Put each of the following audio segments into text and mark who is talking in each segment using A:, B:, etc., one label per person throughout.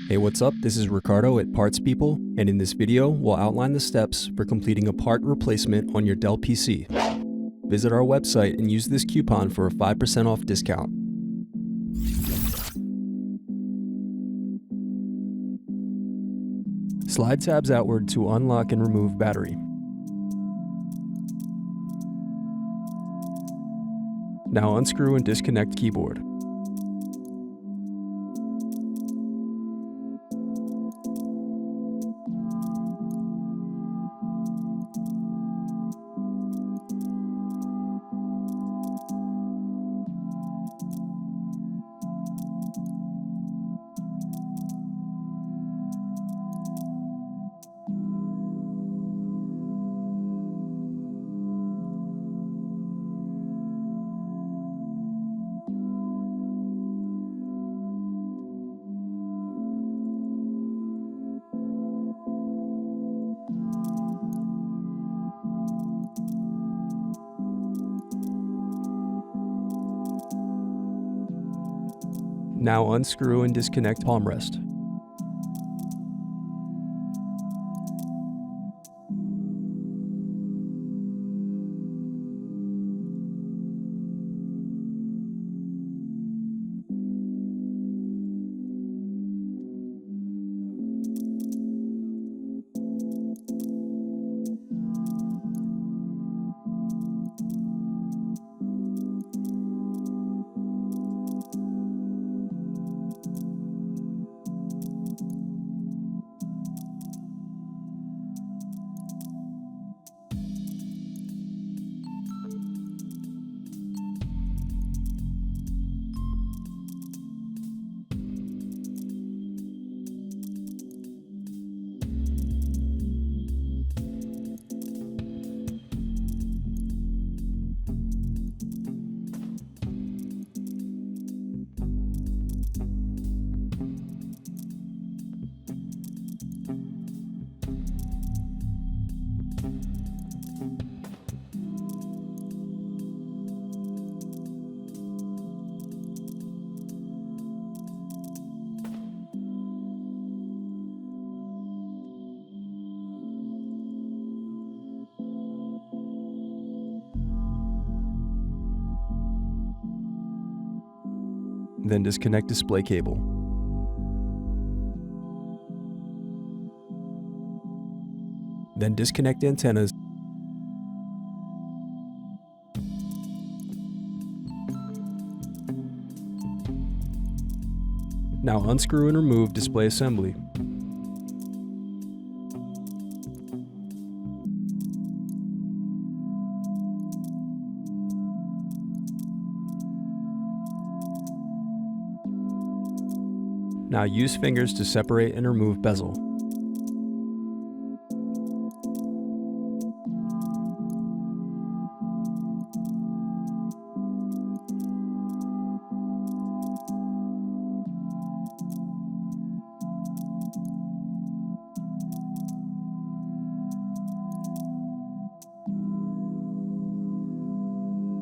A: Hey, what's up? This is Ricardo at Parts People, and in this video, we'll outline the steps for completing a part replacement on your Dell PC. Visit our website and use this coupon for a 5% off discount. Slide tabs outward to unlock and remove battery. Now unscrew and disconnect keyboard. Now unscrew and disconnect palm rest. Then disconnect display cable. Then disconnect antennas. Now unscrew and remove display assembly. Now use fingers to separate and remove bezel.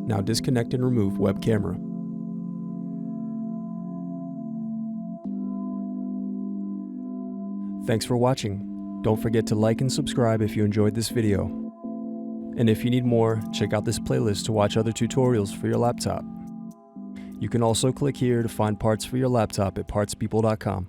A: Now disconnect and remove web camera. Thanks for watching. Don't forget to like and subscribe if you enjoyed this video. And if you need more, check out this playlist to watch other tutorials for your laptop. You can also click here to find parts for your laptop at partspeople.com.